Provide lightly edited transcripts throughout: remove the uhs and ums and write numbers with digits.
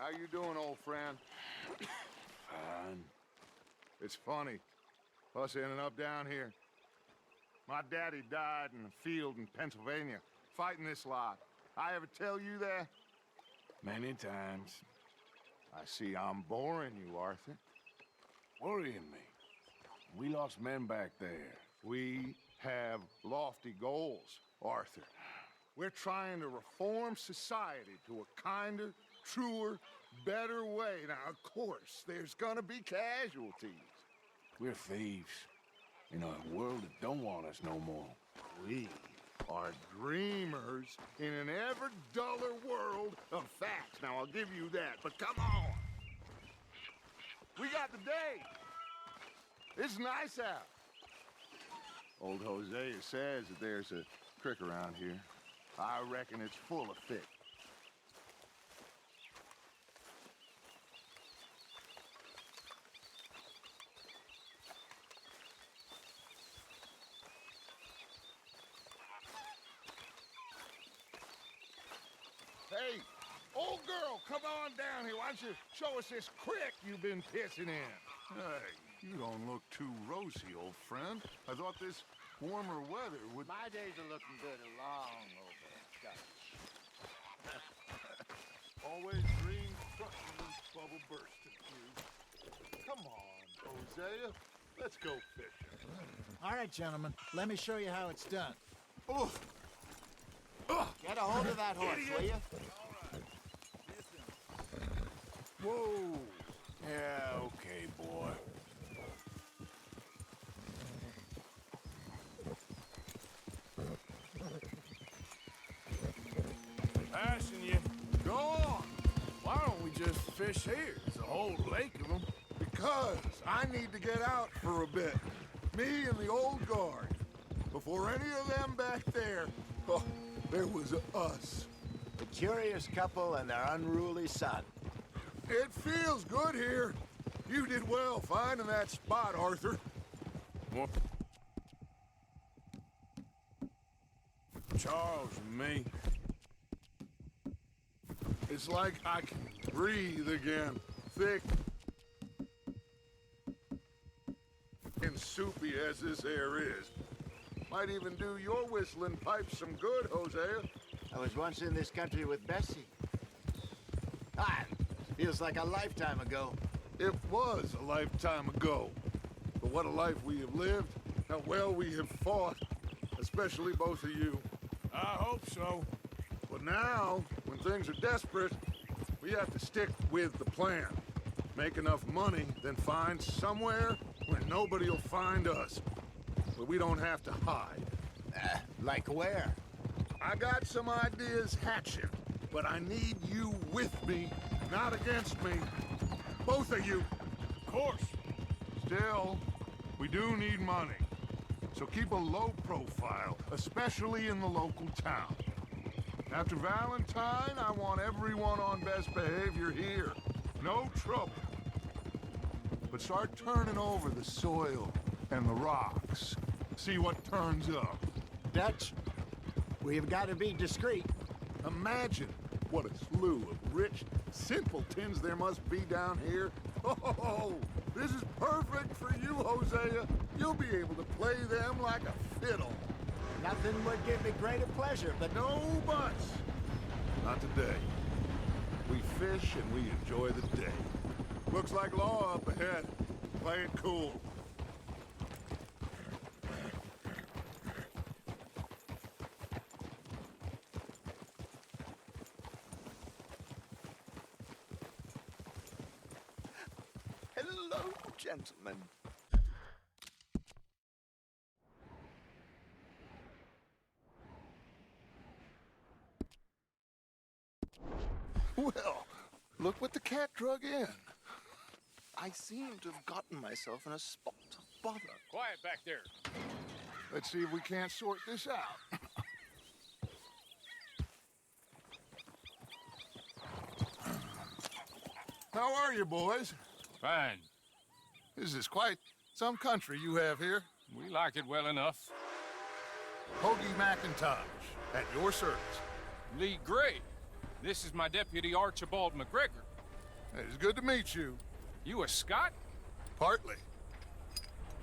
How you doing, old friend? Fine. It's funny, us ending up down here. My daddy died in a field in Pennsylvania, fighting this lot. I ever tell you that? Many times. I see I'm boring you, Arthur. Worrying me. We lost men back there. We have lofty goals, Arthur. We're trying to reform society to a kinder, truer, better way. Now, of course, there's gonna be casualties. We're thieves. In a world that don't want us no more. We are dreamers in an ever duller world of facts. Now, I'll give you that, but come on. We got the day. It's nice out. Old Hosea says that there's a creek around here. I reckon it's full of fish. Hey, old girl, come on down here. Why don't you show us this creek you've been pissing in? Hey, you don't look too rosy, old friend. I thought this warmer weather would... My days are looking good along over, Dutch. Always dream crushing and bubble bursting, you. Come on, Hosea. Let's go fishing. All right, gentlemen. Let me show you how it's done. Oh! Get a hold of that horse, will you? Whoa! Yeah, okay, boy. Passing you. Go on! Why don't we just fish here? There's a whole lake of them. Because I need to get out for a bit. Me and the old guard. Before any of them back there, oh, there was us. The curious couple and their unruly son. It feels good here. You did well finding that spot, Arthur. What? Charles and me. It's like I can breathe again. Thick and soupy as this air is. Might even do your whistling pipes some good, Hosea. I was once in this country with Bessie. Ah, feels like a lifetime ago. It was a lifetime ago. But what a life we have lived. How well we have fought. Especially both of you. I hope so. But now, when things are desperate, we have to stick with the plan. Make enough money, then find somewhere where nobody will find us. But we don't have to hide. Like where? I got some ideas hatching, but I need you with me, not against me. Both of you. Of course. Still, we do need money. So keep a low profile, especially in the local town. After Valentine, I want everyone on best behavior here. No trouble. But start turning over the soil and the rocks. See what turns up. Dutch, we've got to be discreet. Imagine what a slew of rich simpletons there must be down here. Oh, this is perfect for you, Hosea. You'll be able to play them like a fiddle. Nothing would give me greater pleasure, but No buts. Not today. We fish and we enjoy the day. Looks like law up ahead. Play it cool. hello, gentlemen. Well, look what the cat drug in. I seem to have gotten myself in a spot of bother. Quiet back there. Let's see if we can't sort this out. How are you, boys? Fine. This is quite some country you have here. We like it well enough. Hoagie McIntosh, at your service. Lee Gray. This is my deputy, Archibald McGregor. It's good to meet you. You a Scot? Partly.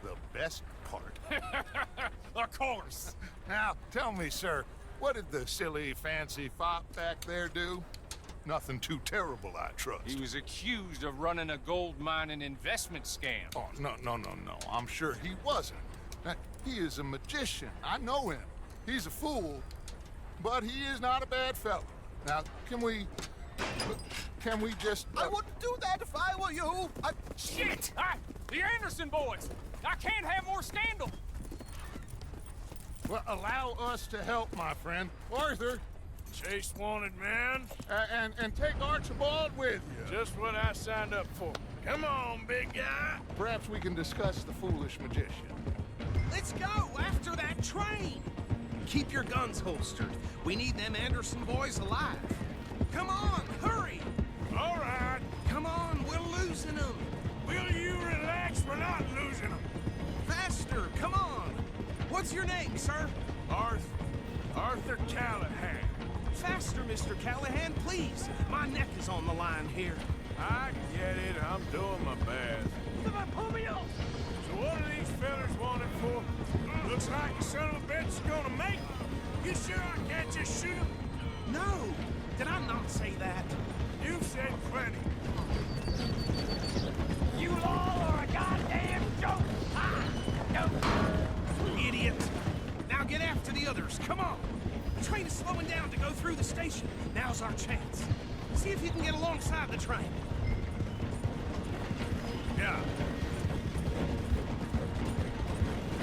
The best part. Of course. Now, tell me, sir, what did the silly, fancy fop back there do? Nothing too terrible, I trust. He was accused of running a gold mining investment scam. Oh, no. I'm sure he wasn't. He is a magician. I know him. He's a fool, but he is not a bad fellow. Now, can we just... I wouldn't do that if I were you. Shit! The Anderson boys! I can't have more scandal! Well, allow us to help, my friend. Arthur, Chase wanted man. and take Archibald with you. Just what I signed up for. Come on, big guy. Perhaps we can discuss the foolish magician. Let's go after that train! Keep your guns holstered. We need them Anderson boys alive. Come on, hurry! All right. Come on, we're losing them. Will you relax? We're not losing them. Faster, come on! What's your name, sir? Arthur Callahan. Faster, Mr. Callahan, please. My neck is on the line here. I get it. I'm doing my best. So what are these fellas wanted for? Looks like the son of a bitch is gonna make it. You sure I can't just shoot him? No! Did I not say that? You've said plenty. You all are a goddamn joke! Idiot! Now get after the others, come on! The train is slowing down to go through the station. Now's our chance. See if you can get alongside the train. Yeah.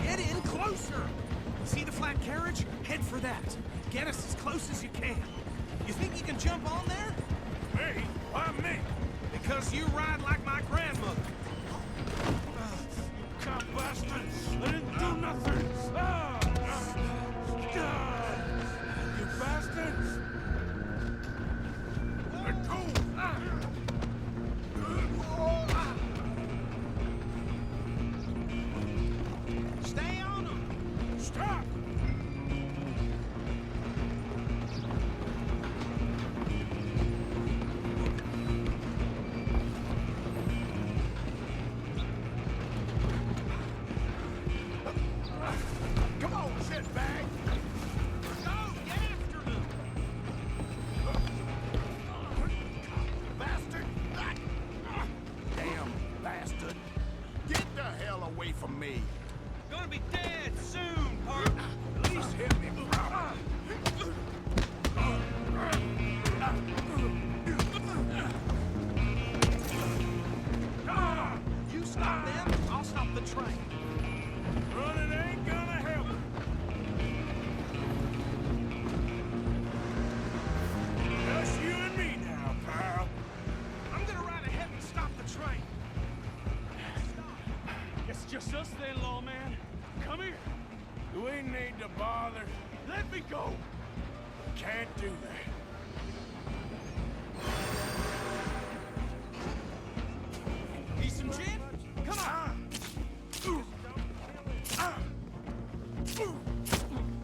Get in closer! See the flat carriage? Head for that. Get us as close as you can. You think you can jump on there? Me? Why me? Because you ride like my grandmother. Cop bastards! I didn't do nothing! You bastards! Let go! Stay on them! Stop! Come on, shitbag! Go! Get after them! Bastard! Damn bastard! Get the hell away from me! Gonna be dead soon, partner! At least hit me! You stop them, I'll stop the train. Running ain't gonna help. Just you and me now, pal. I'm gonna ride ahead and stop the train. It's just us then, lawman. Come here. Do we need to bother? Let me go. Can't do that. Need some gin? Come on!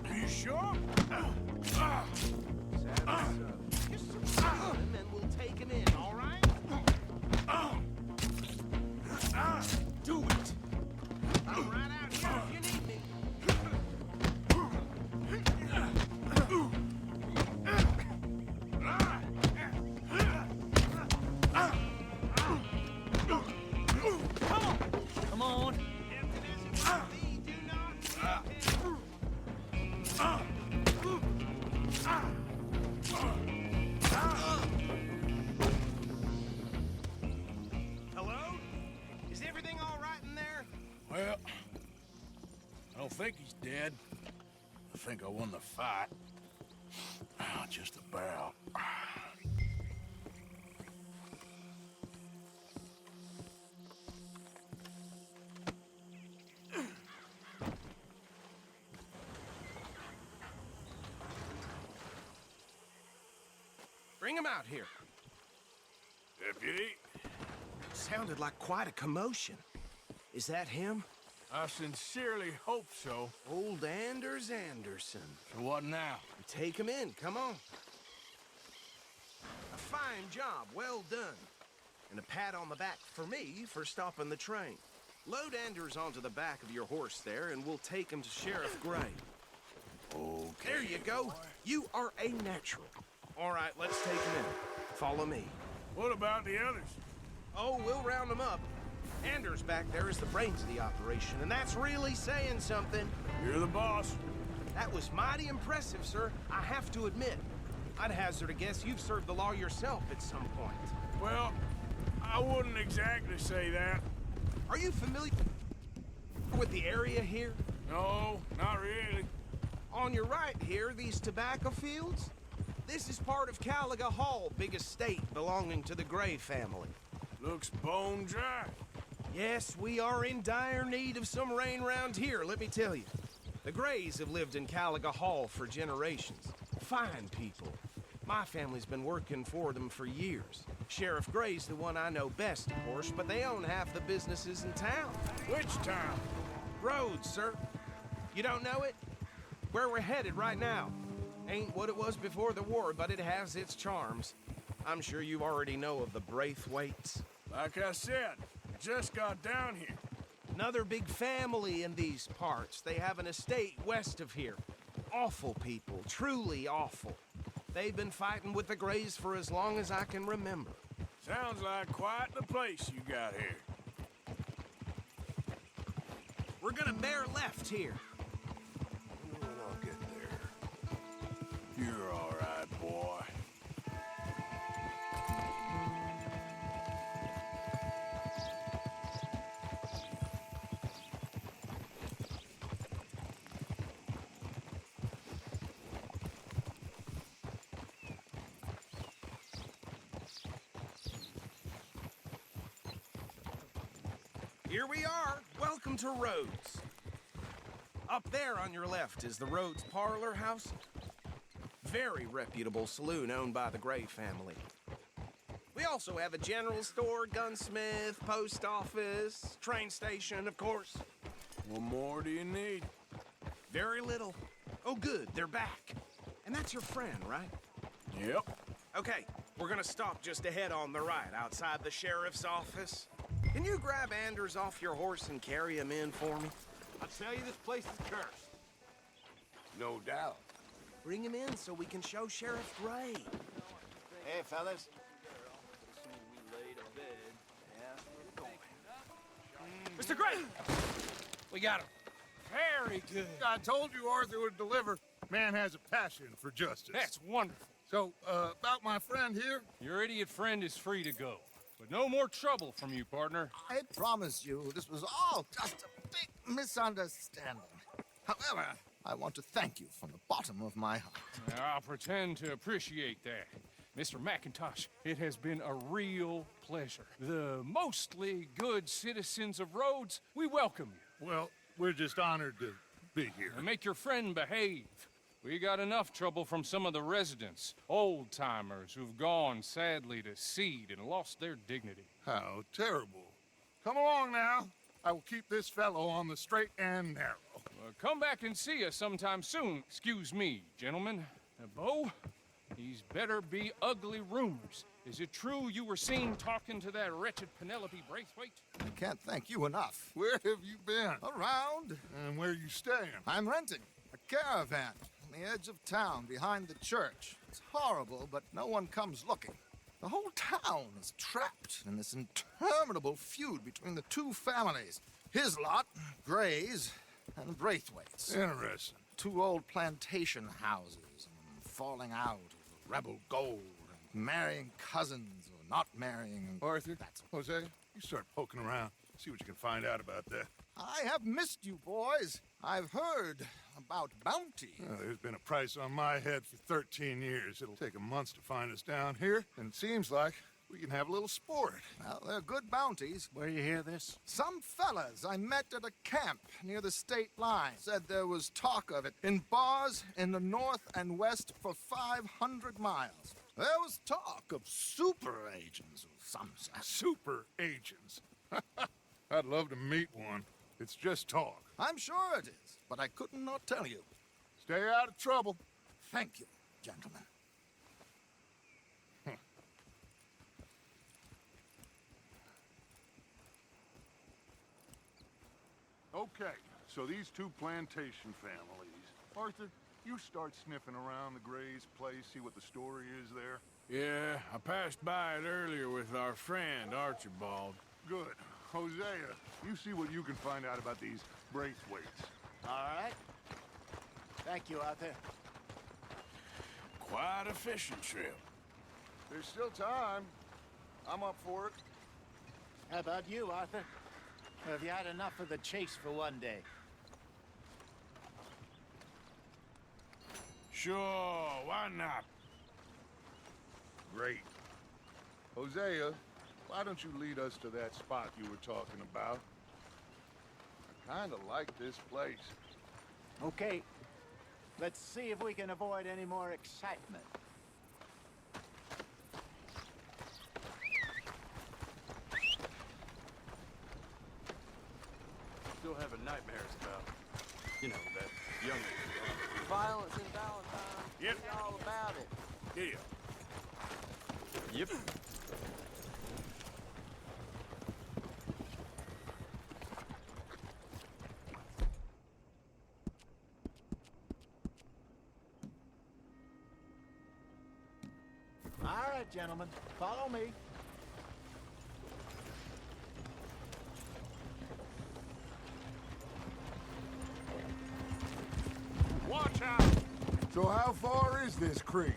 Are you sure? Just some and then we'll take him in, all right? Do it. I'm right out here if you need me. Come on. Do not Hello? Is everything all right in there? Well, I don't think he's dead. I think I won the fight. Just about. Bring him out here. Deputy, Sounded like quite a commotion. Is that him? I sincerely hope so. Old Anders Anderson. So what now? Take him in, come on. A fine job, well done. And a pat on the back for me for stopping the train. Load Anders onto the back of your horse there, and we'll take him to Sheriff Gray. Okay. There you go. You are a natural. All right, let's take him in. Follow me. What about the others? Oh, we'll round them up. Anders back there is the brains of the operation, and that's really saying something. You're the boss. That was mighty impressive, sir. I have to admit. I'd hazard a guess you've served the law yourself at some point. Well, I wouldn't exactly say that. Are you familiar with the area here? No, not really. On your right here, these tobacco fields? This is part of Caliga Hall, big estate belonging to the Gray family. Looks bone dry. Yes, we are in dire need of some rain round here, let me tell you. The Grays have lived in Caliga Hall for generations. Fine people. My family's been working for them for years. Sheriff Gray's the one I know best, of course, but they own half the businesses in town. Which town? Rhodes, sir. You don't know it? Where we're headed right now. Ain't what it was before the war, but it has its charms. I'm sure you already know of the Braithwaites. Like I said, just got down here. Another big family in these parts. They have an estate west of here. Awful people, truly awful. They've been fighting with the Grays for as long as I can remember. Sounds like quite the place you got here. We're gonna bear left here. When I'll get there. You're all right, boy. Here we are. Welcome to Rhodes. Up there on your left is the Rhodes Parlor House. Very reputable saloon owned by the Gray family. We also have a general store, gunsmith, post office, train station, of course. What more do you need? Very little. Oh, good, they're back. And that's your friend, right? Yep. Okay, we're gonna stop just ahead on the right, outside the sheriff's office. Can you grab Anders off your horse and carry him in for me? I tell you, this place is cursed. No doubt. Bring him in so we can show Sheriff Gray. Hey, fellas. Mr. Gray! We got him. Very good. I told you Arthur would deliver. Man has a passion for justice. That's wonderful. So, about my friend here? Your idiot friend is free to go. But no more trouble from you, partner. I promise you, this was all just a big misunderstanding. However, I want to thank you from the bottom of my heart. I'll pretend to appreciate that. Mr. McIntosh, it has been a real pleasure. The mostly good citizens of Rhodes, we welcome you. Well, we're just honored to be here. And make your friend behave. We got enough trouble from some of the residents, old-timers who've gone, sadly, to seed and lost their dignity. How terrible. Come along now. I will keep this fellow on the straight and narrow. Come back and see us sometime soon. Excuse me, gentlemen. Bo, these better be ugly rumors. Is it true you were seen talking to that wretched Penelope Braithwaite? I can't thank you enough. Where have you been? Around, And where you staying? I'm renting a caravan on the edge of town behind the church. It's horrible, but no one comes looking. The whole town is trapped in this interminable feud between the two families. His lot, Gray's, and Braithwaite's. Interesting. Two old plantation houses, and falling out over rebel gold, and marrying cousins or not marrying. Arthur, That's Jose, you start poking around. See what you can find out about that. I have missed you, boys. I've heard about bounty. There's been a price on my head for 13 years. It'll take a month to find us down here, and it seems like we can have a little sport. Well, they're good bounties. Where you hear this? Some fellas I met at a camp near the state line said there was talk of it in bars in the north and west for 500 miles. There was talk of super agents of some sort. Super agents. I'd love to meet one. It's just talk. I'm sure it is, but I couldn't not tell you. Stay out of trouble. Thank you, gentlemen. Okay, so these two plantation families. Arthur, you start sniffing around the Gray's place, see what the story is there. Yeah, I passed by it earlier with our friend, Archibald. Good. Hosea, you see what you can find out about these Braithwaites. All right. Thank you, Arthur. Quite a fishing trip. There's still time. I'm up for it. How about you, Arthur? Or have you had enough of the chase for one day? Sure, why not? Great. Hosea, why don't you lead us to that spot you were talking about? I kinda like this place. Okay. Let's see if we can avoid any more excitement. Still having nightmares about, you know, that young Violence in Valentine. Yep. Read all about it. Deal. Yep. All right, gentlemen. Follow me. Watch out! So how far is this creek?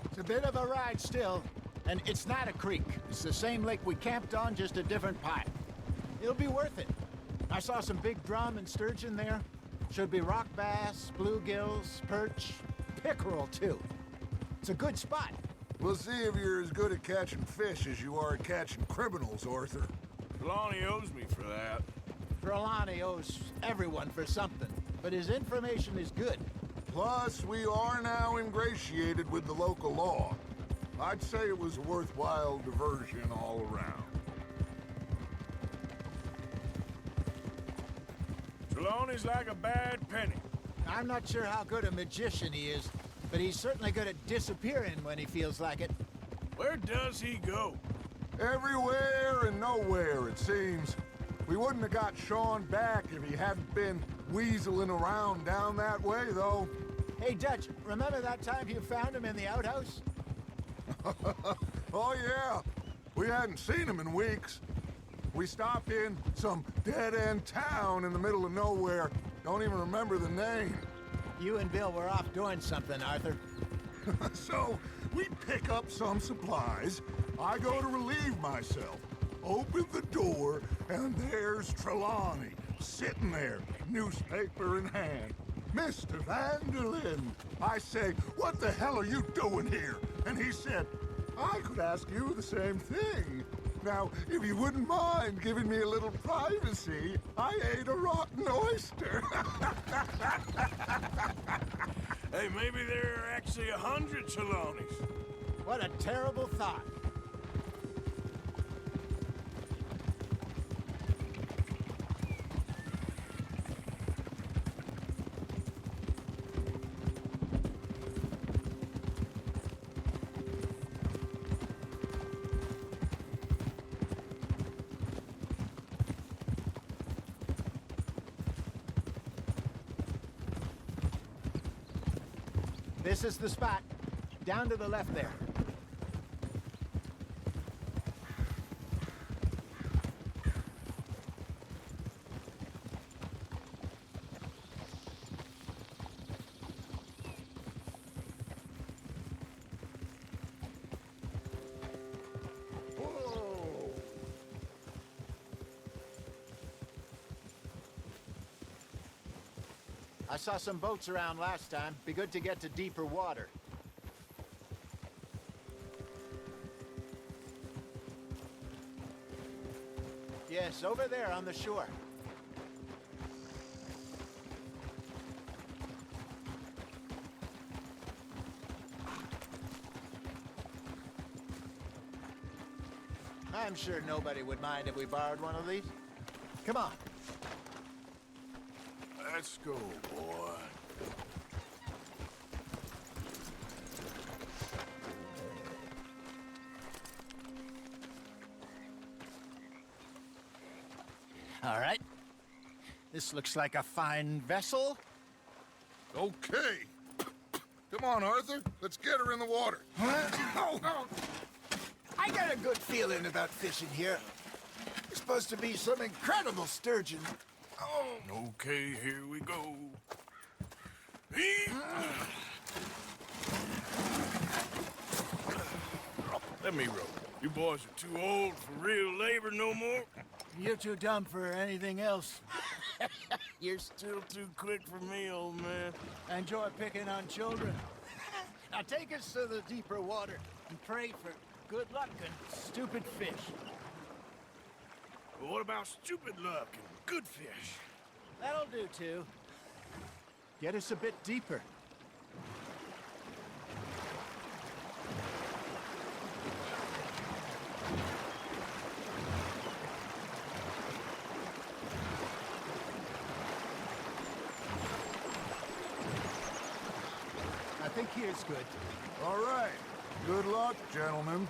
It's a bit of a ride still, and it's not a creek. It's the same lake we camped on, just a different part. It'll be worth it. I saw some big drum and sturgeon there. Should be rock bass, bluegills, perch, pickerel too. It's a good spot. We'll see if you're as good at catching fish as you are at catching criminals, Arthur. Lonnie owes me for that. Trelawney owes everyone for something, but his information is good. Plus, we are now ingratiated with the local law. I'd say it was a worthwhile diversion all around. Trelawney's like a bad penny. I'm not sure how good a magician he is, but he's certainly good at disappearing when he feels like it. Where does he go? Everywhere and nowhere, it seems. We wouldn't have got Sean back if he hadn't been weaseling around down that way, though. Hey, Dutch, remember that time you found him in the outhouse? Oh, yeah. We hadn't seen him in weeks. We stopped in some dead-end town in the middle of nowhere. Don't even remember the name. You and Bill were off doing something, Arthur. So, we pick up some supplies. I go to relieve myself. Open the door, and there's Trelawney, sitting there, newspaper in hand. Mr. Vanderlyn. I say, what the hell are you doing here? And he said, I could ask you the same thing. Now, if you wouldn't mind giving me a little privacy, I ate a rotten oyster. Hey, maybe there are actually 100 Trelawneys. What a terrible thought. This is the spot. Down to the left there. Whoa. I saw some boats around last time. Be good to get to deeper water. Yes, over there on the shore. I'm sure nobody would mind if we borrowed one of these. Come on. Let's go, boy. All right. This looks like a fine vessel. Okay. Come on, Arthur. Let's get her in the water. Oh. I got a good feeling about fishing here. It's supposed to be some incredible sturgeon. Oh. Okay, here we go. Let me row. You boys are too old for real labor no more. You're too dumb for anything else. You're still too quick for me, old man. Enjoy picking on children. Now take us to the deeper water and pray for good luck and stupid fish. But what about stupid luck and good fish? That'll do, too. Get us a bit deeper. I think here's good. All right. Good luck, gentlemen.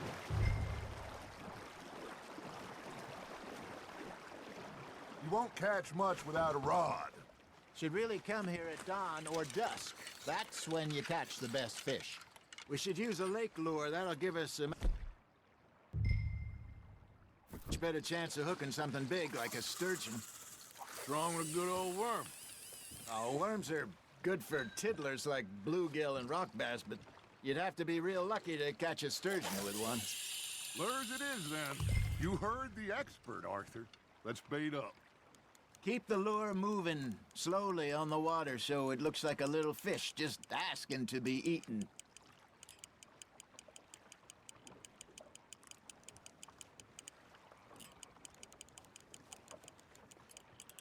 You won't catch much without a rod. Should really come here at dawn or dusk. That's when you catch the best fish. We should use a lake lure. That'll give us a much better chance of hooking something big like a sturgeon. What's wrong with a good old worm? Oh, worms are good for tiddlers like bluegill and rock bass, but you'd have to be real lucky to catch a sturgeon with one. Lures it is, then. You heard the expert, Arthur. Let's bait up. Keep the lure moving slowly on the water so it looks like a little fish just asking to be eaten.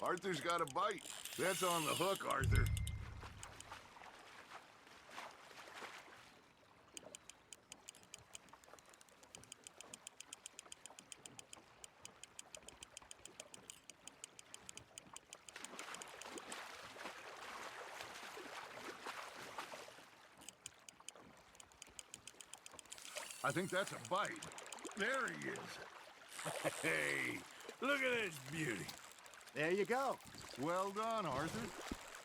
Arthur's got a bite. That's on the hook, Arthur. I think that's a bite. There he is. Hey, look at this beauty. There you go. Well done, Arthur.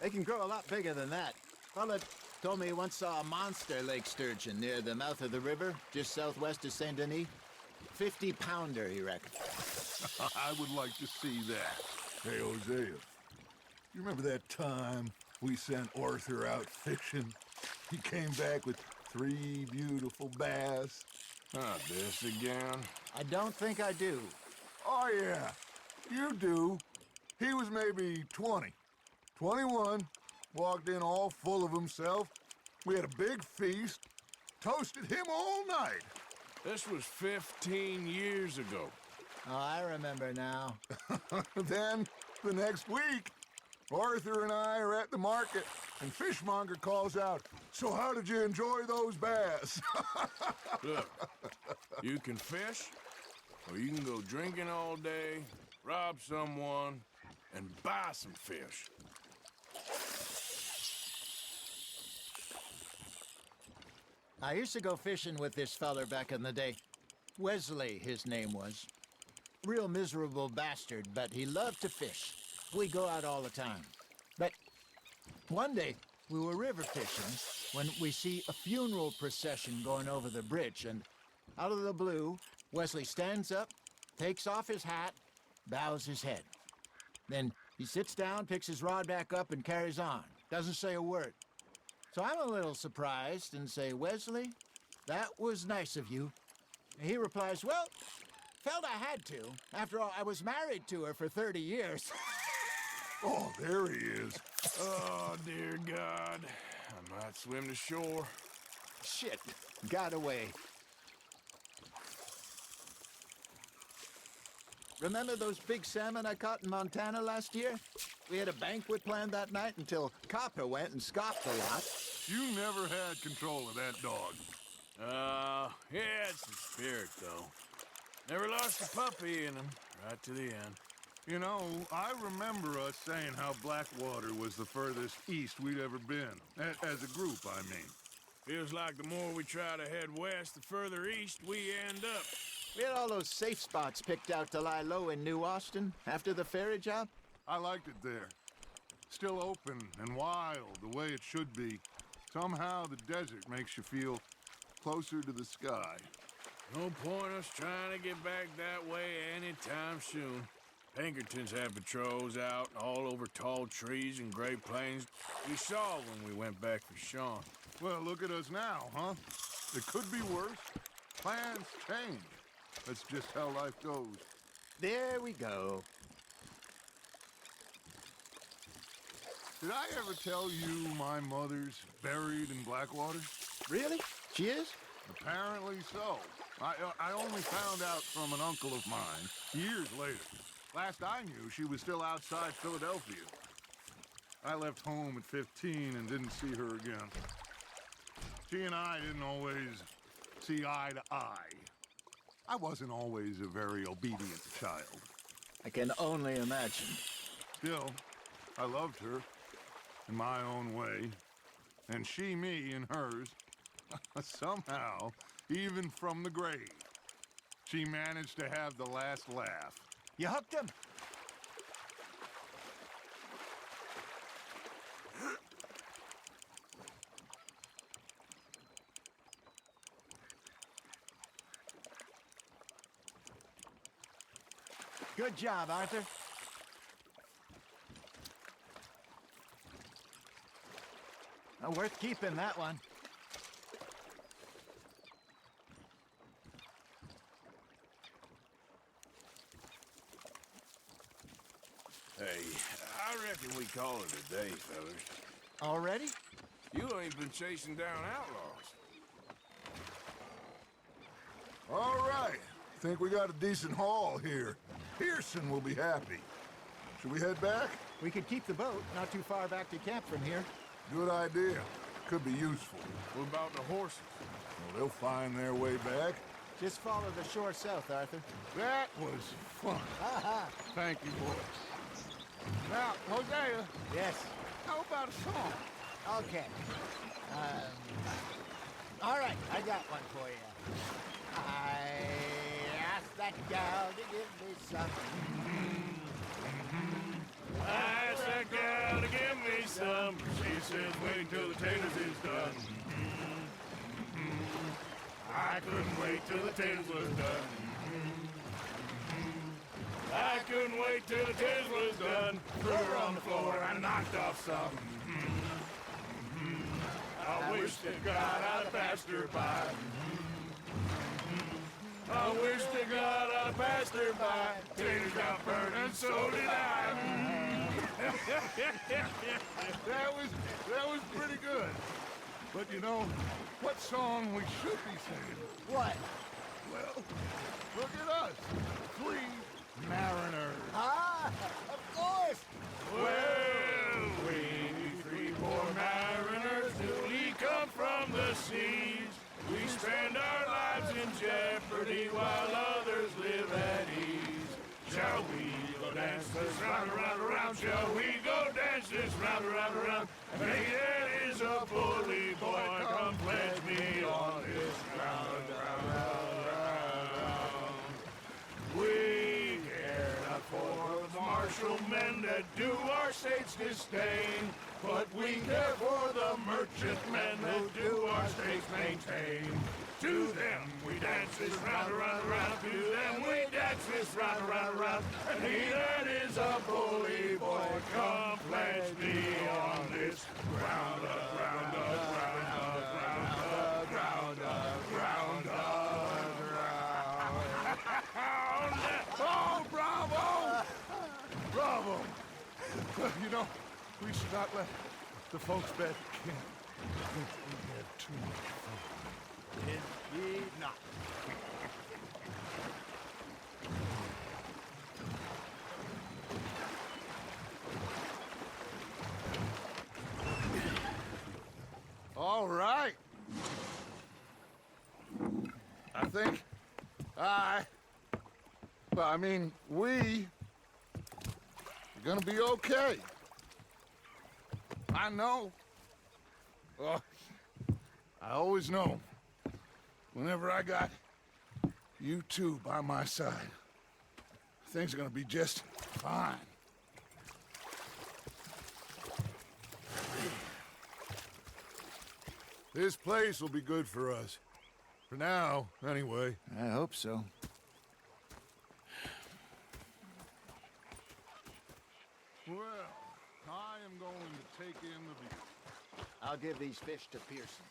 They can grow a lot bigger than that. Fella told me he once saw a monster lake sturgeon near the mouth of the river, just southwest of Saint Denis. 50-pounder, he reckoned. I would like to see that. Hey, Hosea, you remember that time we sent Arthur out fishing? He came back with 3 beautiful bass. Not this again. I don't think I do. Oh, yeah, you do. He was maybe 20, 21, walked in all full of himself. We had a big feast, toasted him all night. This was 15 years ago. Oh, I remember now. Then, the next week, Arthur and I are at the market, and Fishmonger calls out, "So how did you enjoy those bass?" Look, you can fish, or you can go drinking all day, rob someone, and buy some fish. I used to go fishing with this feller back in the day. Wesley, his name was. Real miserable bastard, but he loved to fish. We go out all the time. But one day, we were river fishing when we see a funeral procession going over the bridge, and out of the blue, Wesley stands up, takes off his hat, bows his head. Then he sits down, picks his rod back up, and carries on. Doesn't say a word. So I'm a little surprised and say, "Wesley, that was nice of you." And he replies, "Well, felt I had to. After all, I was married to her for 30 years. Oh, there he is. Oh, dear God. I might swim to shore. Shit, got away. Remember those big salmon I caught in Montana last year? We had a banquet planned that night until Copper went and scoffed a lot. You never had control of that dog. He had some spirit, though. Never lost a puppy in him, right to the end. You know, I remember us saying how Blackwater was the furthest east we'd ever been. As a group, I mean. Feels like the more we try to head west, the further east we end up. We had all those safe spots picked out to lie low in New Austin after the ferry job. I liked it there. Still open and wild, the way it should be. Somehow the desert makes you feel closer to the sky. No point us trying to get back that way anytime soon. Pinkertons had patrols out all over tall trees and Great Plains. We saw when we went back for Sean. Well, look at us now, huh? It could be worse. Plans change. That's just how life goes. There we go. Did I ever tell you my mother's buried in Blackwater? Really? She is? Apparently so. I only found out from an uncle of mine years later. Last I knew, she was still outside Philadelphia. I left home at 15 and didn't see her again. She and I didn't always see eye to eye. I wasn't always a very obedient child. I can only imagine. Still, I loved her in my own way, and she me in hers. Somehow, even from the grave, she managed to have the last laugh. You hooked him? Good job, Arthur. Worth keeping, that one. Hey, I reckon we call it a day, fellas. Already? You ain't been chasing down outlaws. All right. Think we got a decent haul here. Pearson will be happy. Should we head back? We could keep the boat not too far back to camp from here. Good idea. Could be useful. What about the horses? Well, they'll find their way back. Just follow the shore south, Arthur. That was fun. Thank you, boys. Now, Hosea, Yes. how about a song? Okay. All right, I got one for you. I asked that gal to give me something. I asked that gal to give me some. She says wait till the taters is done. I couldn't wait till the taters was done. I couldn't wait till the taters was done. Threw her on the floor and knocked off some. I wish to God I'd passed her by. I wish to God I'd passed her by. Taters got burned and so did I. That was pretty good. But you know, what song we should be singing? What? Well, look at us. 3 mariners. Ah, of course. Well, we 3 poor mariners, newly come from the seas. We spend our lives in jeopardy while others live at ease. Shall we go dance this round, around, around? Shall we go dance this round, around, around? Hey, that is a bully boy, come pledge me on this ground, round. We care not for the martial men that do our state's disdain, but we care for the merchant men that do our state's maintain. To them we dance this round, around, around. To them we dance this round, around, around. And he that is a bully boy, come pledge me on this ground up, ground up, ground up, ground up, ground up, ground up. Oh, bravo! Bravo! You know, we should not let the folks back at camp think we had too much fun. Indeed not. All right. I think we are gonna be okay. I know. Oh, I always know. Whenever I got you two by my side, things are gonna be just fine. This place will be good for us. For now, anyway. I hope so. Well, I am going to take in the view. I'll give these fish to Pearson.